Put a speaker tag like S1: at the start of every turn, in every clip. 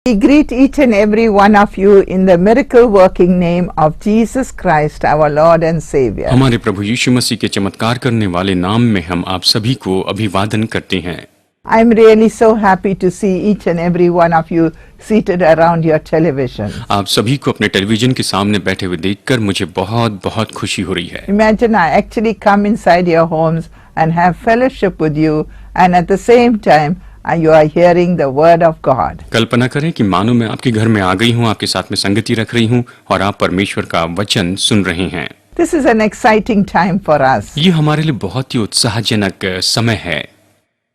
S1: We greet each and every one of you in the miracle working name of Jesus Christ, our Lord and Savior.
S2: हमारे प्रभु यीशु मसीह के चमत्कार करने वाले नाम में हम आप सभी को अभिवादन करते हैं।
S1: I'm really so happy to see each and every one of you seated around your television.
S2: आप सभी को अपने टेलीविजन के सामने बैठे हुए देखकर मुझे बहुत बहुत खुशी हो रही है।
S1: Imagine I actually come inside your homes and have fellowship with you, and at the same time you are hearing the word of God.
S2: कल्पना करें कि मानो मैं आपके घर में आ गई हूँ, आपके साथ में संगति रख रही हूँ और आप परमेश्वर का वचन सुन रहे हैं।
S1: This is an exciting time for us.
S2: ये हमारे लिए बहुत ही उत्साहजनक समय है।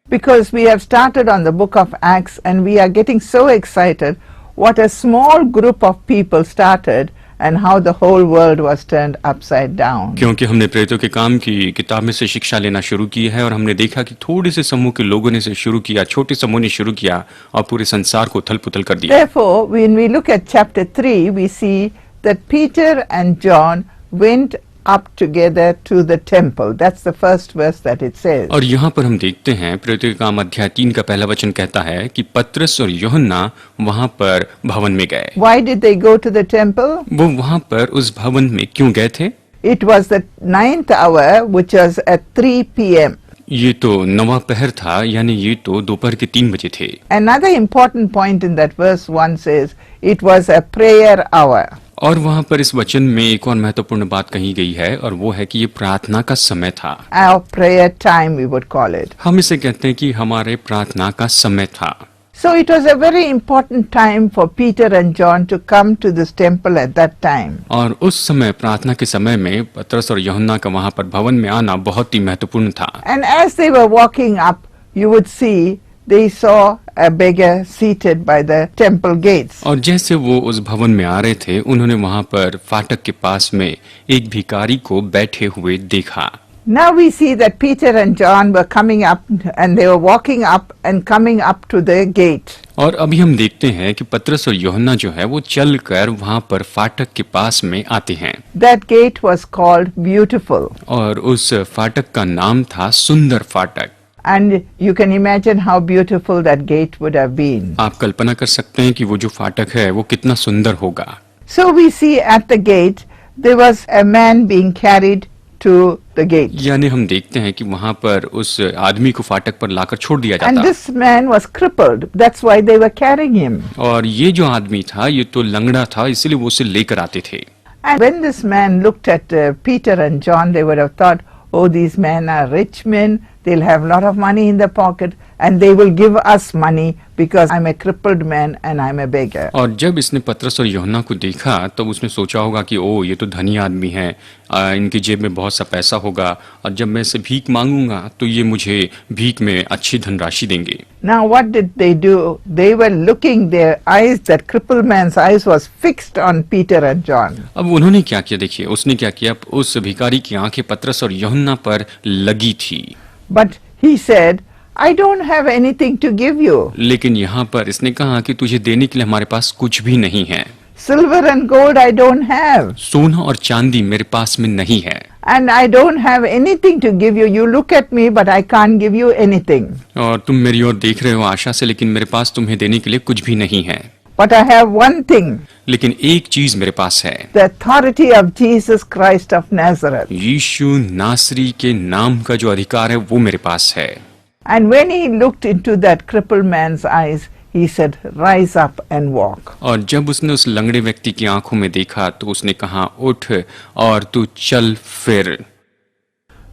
S1: Because we have started on the book of Acts and we are getting so excited what a small group of people started and how the whole world was turned upside down.
S2: क्योंकि हमने प्रेरितों के काम की किताब में से शिक्षा लेना शुरू की है और हमने देखा कि थोड़े से समूह के लोगों ने से शुरू किया, छोटे समूह ने शुरू किया और पूरे संसार को उथल-पुथल कर दिया।
S1: Therefore, when we look at chapter 3, we see that Peter and John went up together to the temple. That's the first verse that it says.
S2: और यहाँ पर हम देखते हैं प्रेरितों के काम अध्याय 3 का पहला वचन कहता है कि पतरस और यूहन्ना वहाँ पर भवन में गए।
S1: Why did they go to the temple?
S2: वो वहाँ पर उस भवन में क्यों गए थे?
S1: It was the 9th hour, which was at 3 p.m.
S2: ये तो नवा पहर था, यानी ये तो दोपहर के 3 बजे थे।
S1: Another important point in that verse 1 says it was a prayer hour.
S2: और वहाँ पर इस वचन में एक और महत्वपूर्ण बात कही गई है और वो है कि ये प्रार्थना का समय था।
S1: Our prayer time, we would call it.
S2: हम इसे कहते हैं कि हमारे प्रार्थना का समय था।
S1: So it was a very important time for Peter and John to come to this temple at that time.
S2: और उस समय प्रार्थना के समय में पतरस और यूहन्ना का वहाँ पर भवन में आना बहुत ही महत्वपूर्ण था।
S1: And as they were walking up, you would see they saw a beggar seated by the temple gates.
S2: और जैसे वो उस भवन में आ रहे थे, उन्होंने वहाँ पर फाटक के पास में एक भिखारी को बैठे हुए देखा।
S1: Now we see that Peter and John were coming up and they were walking up and coming up to the gate.
S2: और अभी हम देखते हैं कि पतरस और यूहन्ना जो है वो चलकर वहाँ पर फाटक के पास में आते हैं।
S1: That gate was called Beautiful.
S2: और उस फाटक का नाम था सुंदर फाटक।
S1: And you can imagine how beautiful that gate would have been.
S2: आप कल्पना कर सकते हैं कि वो जो फाटक है वो कितना सुंदर होगा।
S1: So we see at the gate there was a man being carried to the gate.
S2: यानी हम देखते हैं कि वहाँ पर उस आदमी को फाटक पर लाकर छोड़ दिया
S1: And
S2: जाता।
S1: this man was crippled. That's why they were carrying him.
S2: और ये जो आदमी था ये तो लंगड़ा था, इसलिए वो उसे लेकर आते थे।
S1: And when this man looked at Peter and John, they would have thought, oh, these men are rich men. They'll have a lot of money in their pocket and they will give us money because I'm a crippled man and I'm a beggar.
S2: और जब इसने पतरस और यूहन्ना को देखा तो उसने सोचा होगा कि ओ ये तो धनी आदमी हैं, इनकी जेब में बहुत सा पैसा होगा और जब मैं इसे भीख मांगूंगा तो ये मुझे भीख में अच्छी धनराशि देंगे।
S1: Now what did they do? They were looking, their eyes, that crippled man's eyes was fixed on Peter and John.
S2: अब उन्होंने क्या किया, देखिए उसने क्या किया, उस भिखारी की आंखें पतरस और यूहन्ना पर लगी थी।
S1: But he said, I don't have anything to give you.
S2: लेकिन यहाँ पर इसने कहा कि तुझे देने के लिए हमारे पास कुछ भी नहीं है।
S1: Silver and gold I don't have.
S2: सोना और चांदी मेरे पास में नहीं है।
S1: And I don't have anything to give you. You look at me, but I can't give you anything.
S2: और तुम मेरी ओर देख रहे हो आशा से, लेकिन मेरे पास तुम्हें देने के लिए कुछ भी नहीं है।
S1: But I have one thing.
S2: लेकिन एक चीज मेरे पास है।
S1: The authority of Jesus Christ of Nazareth.
S2: यीशु नासरी के नाम का जो अधिकार है वो मेरे पास है।
S1: And when he looked into that crippled man's eyes, he said, rise up and walk.
S2: और जब उसने उस लंगड़े व्यक्ति की आंखों में देखा तो उसने कहा, उठ और तू चल फिर।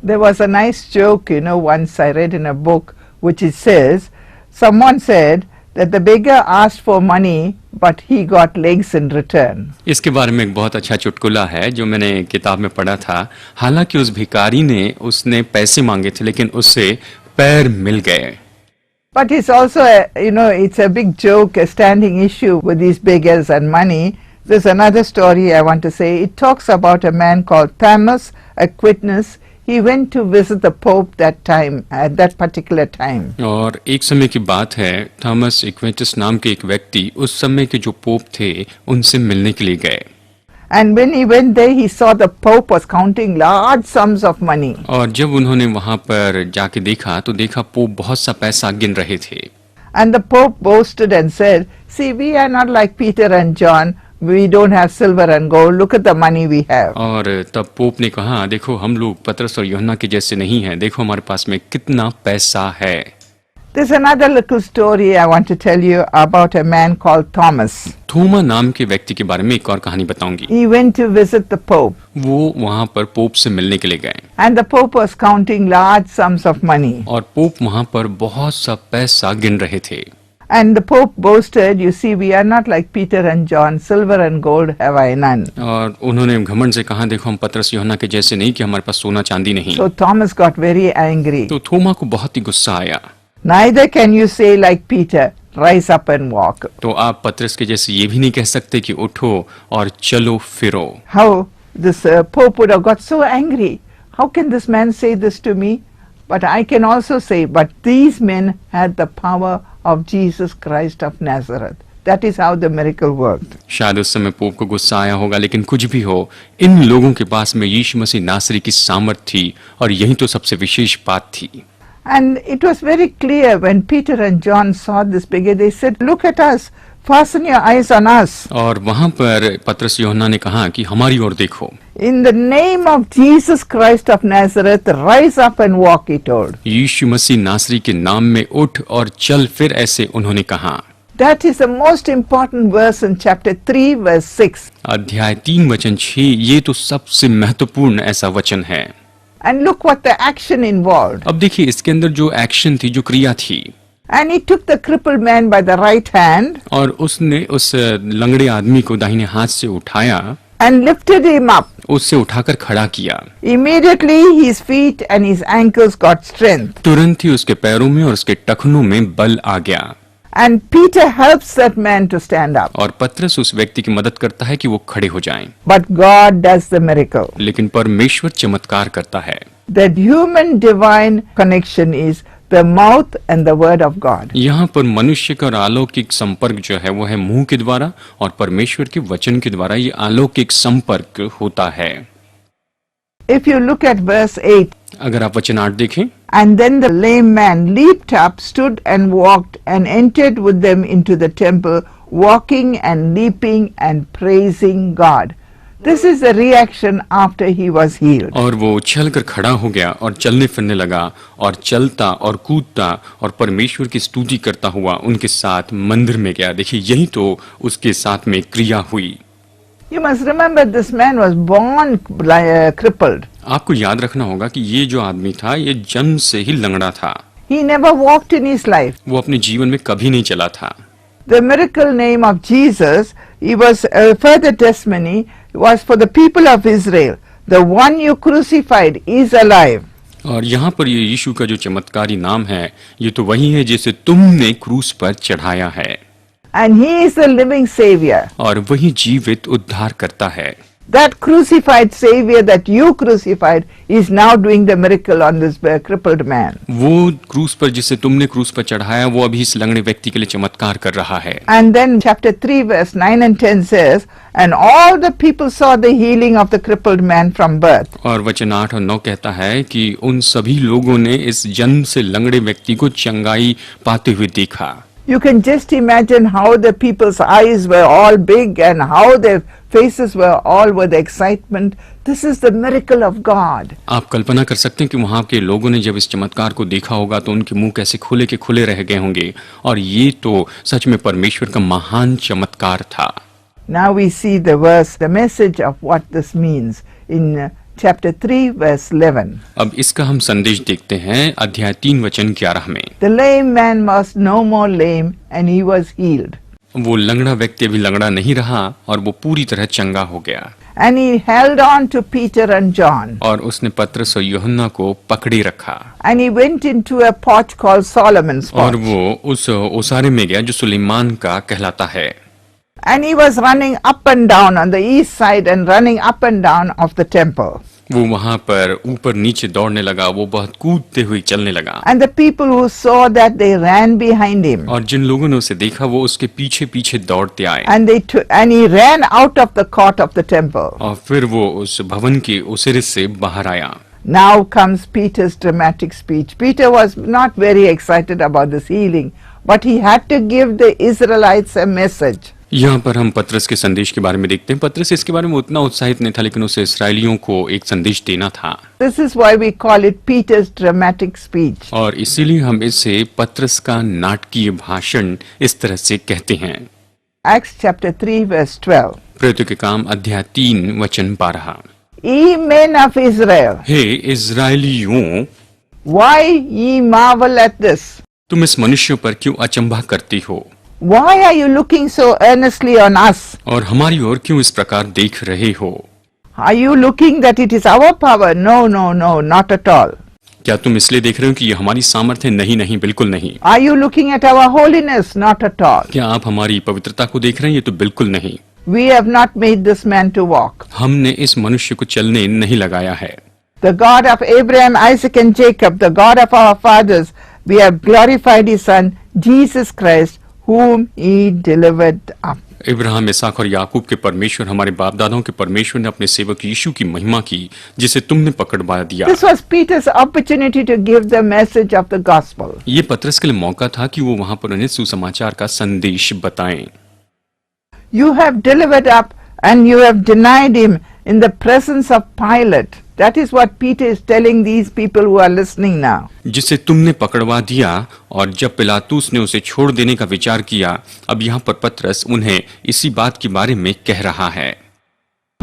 S1: There was a nice joke, once I read in a book, which it says, someone said that the beggar asked for money, but he got legs in return.
S2: इसके बारे में एक बहुत अच्छा चुटकुला है जो मैंने किताब में पढ़ा था। हालांकि उस भिखारी ने उसने पैसे मांगे थे लेकिन उससे पैर मिल गए।
S1: But it's also, it's a big joke, a standing issue with these beggars and money. There's another story I want to say. It talks about a man called Thomas Aquinas. He went to visit the Pope that time, at that particular time.
S2: और एक समय की बात है, Thomas एक्विंटस नाम के एक व्यक्ति उस समय के जो पोप थे उनसे मिलने के लिए गए।
S1: And when he went there, he saw the Pope was counting large sums of money.
S2: और जब उन्होंने वहाँ पर जाके देखा तो देखा पोप बहुत सा पैसा गिन रहे थे।
S1: And the Pope boasted and said, see, we are not like Peter and John. We don't have silver and gold. Look at the money we have.
S2: और तब पोप ने कहा, देखो हम लोग पतरस और यूहन्ना के जैसे नहीं हैं, देखो हमारे पास में कितना पैसा है।
S1: There's another little story I want to tell you about a man called Thomas.
S2: थोमा नाम के व्यक्ति के बारे में एक और कहानी बताऊंगी।
S1: He went to visit the Pope.
S2: वो वहाँ पर पोप से मिलने के लिए गए
S1: And the Pope was counting large sums of money.
S2: और पोप वहाँ पर बहुत सा पैसा गिन रहे थे।
S1: And the Pope boasted, you see, we are not like Peter and John, silver and gold have I none.
S2: और उन्होंने घमंड से कहा, देखो हम पतरस यूहन्ना के जैसे नहीं कि हमारे पास सोना चांदी नहीं।
S1: So Thomas got very angry.
S2: तो थोमा को बहुत ही गुस्सा आया।
S1: Neither can you say like Peter, rise up and walk.
S2: तो आप पतरस के जैसे ये भी नहीं कह सकते कि उठो और चलो फिरो।
S1: How this Pope would have got so angry. How can this man say this to me? But I can also say, but these men had the power of Jesus Christ of Nazareth. That is how the miracle worked.
S2: शायद उस समय pope को गुस्सा आया होगा, लेकिन कुछ भी हो, इन लोगों के पास में यीशु मसीह नासरी की सामर्थ थी और यही तो सबसे विशेष बात थी।
S1: And it was very clear when Peter and John saw this beggar, they said, look at us, fasten your eyes on us.
S2: और वहाँ पर पतरस यूहन्ना ने कहा कि हमारी ओर देखो।
S1: In the name of Jesus Christ of Nazareth, rise up and walk, he told.
S2: यीशु मसीह नासरी के नाम में उठ और चल फिर, ऐसे उन्होंने कहा।
S1: That is the most important verse in chapter 3 verse 6.
S2: अध्याय 3 वचन 6, ये तो सबसे महत्वपूर्ण ऐसा वचन है।
S1: And look what the action involved.
S2: अब देखिए इसके अंदर जो एक्शन थी, जो क्रिया थी।
S1: And he took the crippled man by the right hand
S2: और उसने उस लंगड़े आदमी को दाहिने हाथ से उठाया,
S1: and lifted him up.
S2: उससे उठाकर खड़ा किया।
S1: Immediately his feet and his ankles got strength.
S2: तुरंत ही उसके पैरों में और उसके टखनों में बल आ गया।
S1: And Peter helps that man to stand up.
S2: और पतरस उस व्यक्ति की मदद करता है कि वो खड़े हो जाएं।
S1: But God does the miracle.
S2: लेकिन परमेश्वर चमत्कार करता है।
S1: That human divine connection is the mouth and the word of God.
S2: यहाँ पर मनुष्य का और अलौकिक संपर्क जो है वो है मुंह के द्वारा और परमेश्वर के वचन के द्वारा ये अलौकिक संपर्क होता है।
S1: If you look at verse 8,
S2: अगर आप वचन 8 देखें,
S1: and then the lame man leaped up, stood and walked, and entered with them into the temple, walking and leaping and praising God. This is the reaction after he was healed.
S2: और वो उछल कर खड़ा हो गया और चलने फिरने लगा और चलता और कूदता और परमेश्वर की स्तुति करता हुआ उनके साथ मंदिर में गया। देखिए यही तो उसके साथ में क्रिया हुई।
S1: You must remember this man was born crippled.
S2: आपको याद रखना होगा कि ये जो आदमी था ये जन्म से ही लंगड़ा था।
S1: He never walked in his life.
S2: वो अपने जीवन में कभी नहीं चला था।
S1: The miracle name of Jesus, he was a further testimony, was for the people of Israel. The one you crucified is alive.
S2: और यहाँ पर ये यीशु का जो चमत्कारी नाम है, ये तो वही है जिसे तुमने क्रूस पर चढ़ाया है।
S1: And he is the living savior.
S2: और वही जीवित उद्धार करता है।
S1: That crucified savior that you crucified is now doing the miracle on this crippled man.
S2: वो क्रूस पर जिसे तुमने क्रूस पर चढ़ाया वो अभी इस लंगड़े व्यक्ति के लिए चमत्कार कर रहा है।
S1: And then chapter 3 verse 9 and 10 says, and all the people saw the healing of the crippled man from birth.
S2: और वचन 8 और 9 कहता है कि उन सभी लोगों ने इस जन्म से लंगड़े व्यक्ति को चंगाई पाते हुए देखा।
S1: You can just imagine how the people's eyes were all big and how their faces were all with excitement. This is the miracle of God.
S2: आप कल्पना कर सकते हैं कि वहाँ के लोगों ने जब इस चमत्कार को देखा होगा तो उनके मुंह कैसे खुले के खुले रह गए होंगे और ये तो सच में परमेश्वर का महान चमत्कार था।
S1: Now we see the verse, the message of what this means in chapter 3 verse 11.
S2: अब इसका हम संदेश देखते हैं अध्याय 3 वचन 11 में।
S1: The lame man was no more lame and he was healed.
S2: वो लंगड़ा व्यक्ति अभी लंगड़ा नहीं रहा और वो पूरी तरह चंगा हो गया।
S1: And he held on to Peter and John.
S2: और उसने पतरस और यूहन्ना को पकड़े रखा।
S1: And he went into a porch called Solomon's porch.
S2: और वो उस ओसारे में गया जो सुलेमान का कहलाता है।
S1: And he was running up and down on the east side and running up and down of the temple.
S2: वो वहाँ पर ऊपर नीचे दौड़ने लगा, वो बहुत कूदते हुए चलने लगा।
S1: And the people who saw that, they ran behind him.
S2: और जिन लोगों ने उसे देखा वो उसके पीछे पीछे दौड़ते आए।
S1: And he ran out of the court of the temple.
S2: और फिर वो उस भवन के ओसारे से बाहर आया।
S1: Now comes Peter's dramatic speech. Peter was not very excited about this healing, but he had to give the Israelites a message.
S2: यहाँ पर हम पतरस के संदेश के बारे में देखते हैं। पतरस इसके बारे में उतना उत्साहित नहीं था, लेकिन उसे इसराइलियों को एक संदेश देना था।
S1: This is why we call it Peter's dramatic speech.
S2: और इसीलिए हम इसे पतरस का नाटकीय भाषण इस तरह से कहते हैं।
S1: Acts chapter 3 verse 12.
S2: प्रेरितों के काम अध्याय 3 वचन 12।
S1: Ye men of Israel,
S2: hey इज़राइलियों,
S1: why ye marvel at this?
S2: तुम इस मनुष्य पर क्यों अचंभा करती हो?
S1: Why are you looking so earnestly on us?
S2: और हमारी ओर क्यों इस प्रकार देख रहे हो?
S1: Are you looking that it is our power? No, no, no, not at all.
S2: क्या तुम इसलिए देख रहे हो कि ये हमारी सामर्थ्य? नहीं, नहीं, बिल्कुल नहीं।
S1: Are you looking at our holiness? Not at all.
S2: क्या आप हमारी पवित्रता को देख रहे हैं? ये तो बिल्कुल नहीं।
S1: We have not made this man to walk.
S2: हमने इस मनुष्य को चलने नहीं लगाया है।
S1: The God of Abraham, Isaac and Jacob, the God of our fathers, we have glorified his son, Jesus Christ, whom he delivered up.
S2: Ibrahim, इसहाक और याकूब के परमेश्वर, हमारे बाप दादाओं के परमेश्वर ने अपने सेवक यीशु की महिमा की, जिसे तुमने पकड़वा दिया।
S1: This was Peter's opportunity to give the message of the gospel.
S2: ये पतरस के लिए मौका था कि वो वहां पर उन्हें सुसमाचार का संदेश बताएं।
S1: You have delivered up and you have denied him in the presence of Pilate. That is what Peter is telling these people who are listening now.
S2: जिसे तुमने पकड़वा दिया और जब पिलातुस ने उसे छोड़ देने का विचार किया, अब यहाँ पर पतरस उन्हें इसी बात के बारे में कह रहा है।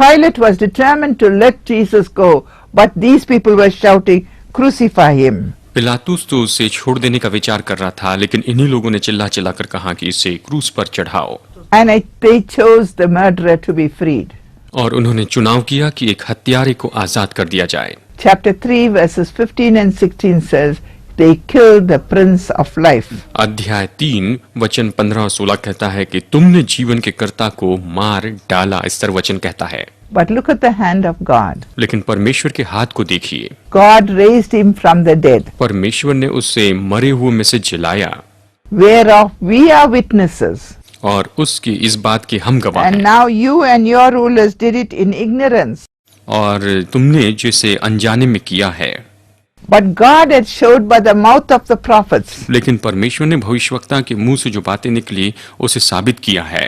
S1: Pilate was determined to let Jesus go, but these people were shouting, "Crucify him!"
S2: पिलातुस तो उसे छोड़ देने का विचार कर रहा था, लेकिन इन्हीं लोगों ने चिल्ला चिल्लाकर कहा कि इसे क्रूस पर चढ़ाओ।
S1: And they chose the murderer to be freed.
S2: और उन्होंने चुनाव किया कि एक हत्यारे को आजाद कर दिया जाए।
S1: Chapter 3 verses 15 and 16 says, they killed the Prince of Life.
S2: अध्याय 3 वचन 15 और 16 कहता है कि तुमने जीवन के कर्ता को मार डाला, इस तरह वचन कहता है।
S1: But look at the hand of God.
S2: लेकिन परमेश्वर के हाथ को देखिए।
S1: God raised him from the dead,
S2: परमेश्वर ने उसे मरे हुए में से जिलाया,
S1: whereof we are witnesses.
S2: और उसकी इस बात के हम गवाह
S1: And
S2: हैं।
S1: now you and your rulers did it in ignorance.
S2: और तुमने जिसे अनजाने में किया है।
S1: But God had showed by the mouth of the prophets
S2: लेकिन परमेश्वर ने भविष्यवक्ता के मुंह से जो बातें निकली उसे साबित किया है।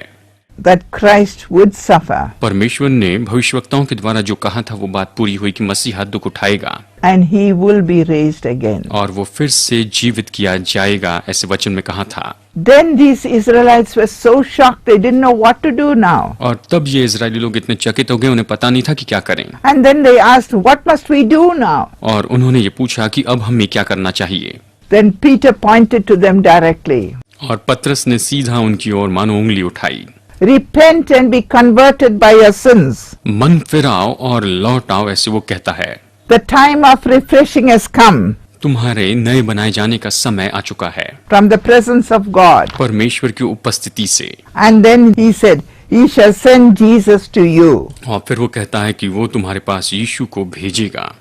S1: that Christ would suffer
S2: परमेश्वर ने भविष्यवक्ताओं के द्वारा जो कहा था वो बात पूरी हुई कि मसीहा दुख उठाएगा
S1: and he will be raised again.
S2: और वो फिर से जीवित किया जाएगा, ऐसे वचन में कहा था।
S1: Then these Israelites were so shocked they didn't know what to do now.
S2: और तब ये इजरायली लोग इतने चकित हो गए, उन्हें पता नहीं था कि क्या करें।
S1: And then they asked, what must we do now?
S2: और उन्होंने ये पूछा कि अब हमें क्या करना चाहिए।
S1: Then Peter pointed to them directly.
S2: और पतरस ने सीधा उनकी ओर मानो उंगली उठाई।
S1: Repent and be converted by your sins.
S2: मन फिराओ और लौट आओ, ऐसे वो कहता है।
S1: The time of refreshing has come
S2: तुम्हारे नए बनाए जाने का समय आ चुका है
S1: from the presence of God.
S2: परमेश्वर की उपस्थिति से।
S1: And then he said, he shall send Jesus to you,
S2: और फिर वो कहता है कि वो तुम्हारे पास यीशु को भेजेगा,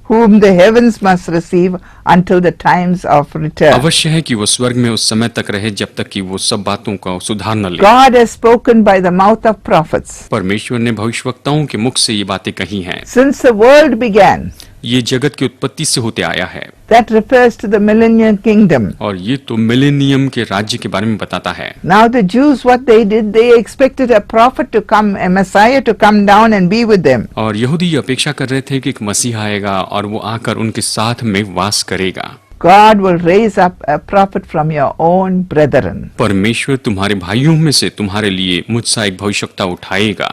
S1: whom the heavens must receive until the times of return.
S2: अवश्य है कि वो स्वर्ग में उस समय तक रहे जब तक कि वो सब बातों का सुधार न ले।
S1: God has spoken by the mouth of prophets.
S2: परमेश्वर ने भविष्यवक्ताओं के मुख से ये बातें कही हैं।
S1: Since the world began,
S2: ये जगत की उत्पत्ति से होते आया है
S1: that refers to the millennial kingdom.
S2: और ये तो मिलेनियम के राज्य के बारे में बताता है।
S1: Now the Jews, what they did, they expected a prophet to come, a Messiah to come down and be with them.
S2: और यहूदी ये अपेक्षा कर रहे थे कि एक मसीहा आएगा और वो आकर उनके साथ में वास करेगा।
S1: God will raise up a prophet from your own brethren.
S2: परमेश्वर तुम्हारे भाइयों में से तुम्हारे लिए मुझसा एक भविष्यवक्ता उठाएगा।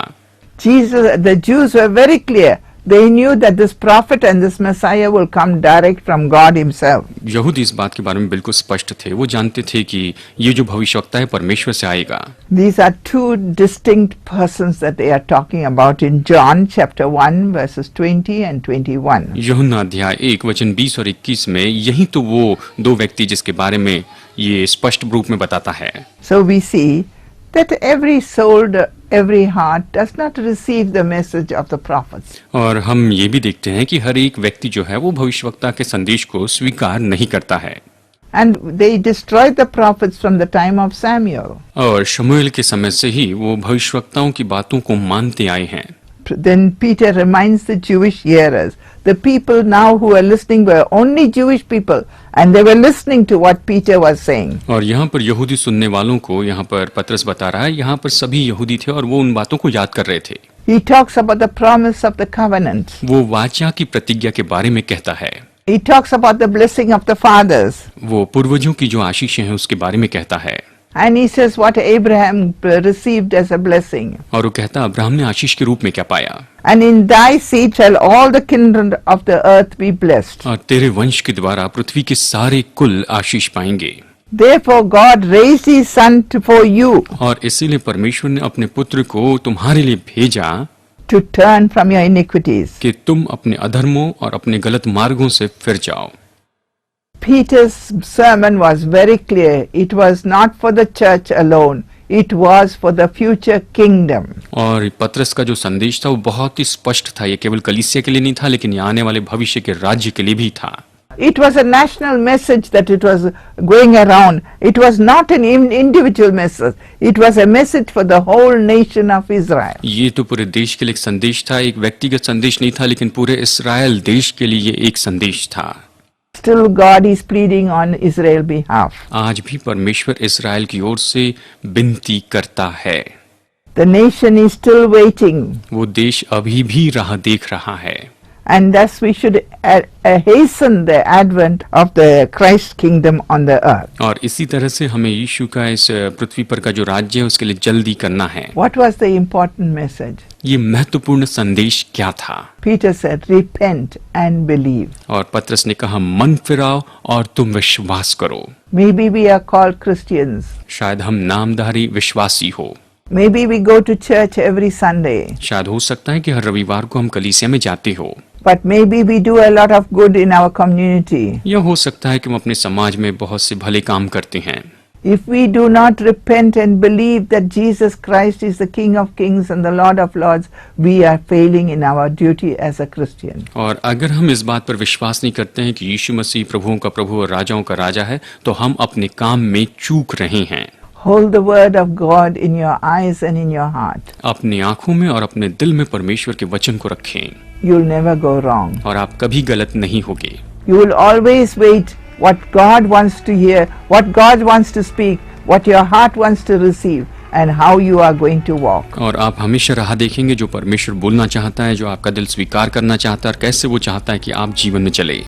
S1: The Jews were very clear. They knew that this prophet and this Messiah will come direct from God himself.
S2: यहूदी इस बात के बारे में बिल्कुल स्पष्ट थे, वो जानते थे कि ये जो भविष्यवक्ता है परमेश्वर से आएगा।
S1: These are two distinct persons that they are talking about in John chapter 1 verses 20 and 21.
S2: यूहन्ना अध्याय 1 वचन 20 और 21 में यही तो वो दो व्यक्ति जिसके बारे में ये स्पष्ट रूप में बताता है।
S1: So we see that every soul, every heart does not receive the message of the prophets.
S2: और हम ये भी देखते हैं कि हर एक व्यक्ति जो है वो भविष्यवक्ता के संदेश को स्वीकार नहीं करता है।
S1: And they destroyed the prophets from the time of Samuel.
S2: और शमूएल के समय से ही वो भविष्यवक्ताओं की बातों को मानते आए हैं।
S1: Then Peter reminds the Jewish hearers, the people now who are listening were only Jewish people, and they were listening to what Peter was saying.
S2: और यहाँ पर यहूदी सुनने वालों को यहाँ पर पतरस बता रहा है, यहाँ पर सभी यहूदी थे और वो उन बातों को याद कर रहे थे।
S1: He talks about the promise of the covenant.
S2: वो वाचा की प्रतिज्ञा के बारे में कहता है।
S1: He talks about the blessing of the fathers.
S2: वो पूर्वजों की जो आशीषें हैं उसके बारे में कहता है।
S1: And he says what Abraham received as a blessing.
S2: और वो कहता अब्राहम ने आशीष के रूप में क्या पाया।
S1: And in thy seed shall all the kindred of the earth be blessed.
S2: और तेरे वंश के द्वारा पृथ्वी के सारे कुल आशीष पाएंगे।
S1: Therefore God raised his son for you
S2: और इसीलिए परमेश्वर ने अपने पुत्र को तुम्हारे लिए भेजा
S1: to turn from your iniquities.
S2: कि तुम अपने अधर्मों और अपने गलत मार्गों से फिर जाओ।
S1: Peter's sermon was very clear. It was not for the church alone. It was for the future kingdom.
S2: और पतरस का जो संदेश था वो बहुत ही स्पष्ट था। ये केवल कलीसिया के लिए नहीं था, लेकिन ये आने वाले भविष्य के राज्य के लिए भी था।
S1: It was a national message that it was going around. It was not an individual message. It was a message for the whole nation of Israel.
S2: ये तो पूरे देश के लिए एक संदेश था, एक व्यक्तिगत संदेश नहीं था, लेकिन पूरे इस्राएल देश के लिए ये एक संदेश था।
S1: Still God is pleading on Israel's behalf.
S2: आज भी परमेश्वर इस्राएल की ओर से विनती करता है।
S1: The nation is still waiting.
S2: वो देश अभी भी राह देख रहा है।
S1: And thus we should hasten the advent of the Christ kingdom on the earth.
S2: और इसी तरह से हमें यीशु का इस पृथ्वी पर का जो राज्य है उसके लिए जल्दी करना है।
S1: What was the important message?
S2: ये महत्वपूर्ण संदेश क्या था?
S1: Peter said, repent and believe.
S2: और पतरस ने कहा मन फिराओ और तुम विश्वास करो।
S1: Maybe we are called Christians.
S2: शायद हम नामधारी विश्वासी हो।
S1: Maybe we go to church every Sunday.
S2: शायद हो सकता है कि हर रविवार को हम कलीसिया में जाते हो।
S1: But maybe we do a lot of good in our community.
S2: या हो सकता है कि हम अपने समाज में बहुत से भले काम करते हैं।
S1: If we do not repent and believe that Jesus Christ is the King of Kings and the Lord of Lords, we are failing in our duty as a Christian.
S2: और अगर हम इस बात पर विश्वास नहीं करते हैं कि यीशु मसीह प्रभुओं का प्रभु और राजाओं का राजा है, तो हम अपने काम में चूक रहे हैं।
S1: Hold the word of God in your eyes and in your heart.
S2: अपनी आंखों में और अपने दिल में परमेश्वर के वचन को रखें।
S1: You'll never go wrong.
S2: और आप कभी गलत नहीं होगे।
S1: You will always wait what God wants to hear, what God wants to speak, what your heart wants to receive, and how you are going to walk.
S2: और आप हमेशा राह देखेंगे जो परमेश्वर बोलना चाहता है, जो आपका दिल स्वीकार करना चाहता है और कैसे वो चाहता है कि आप जीवन में चले।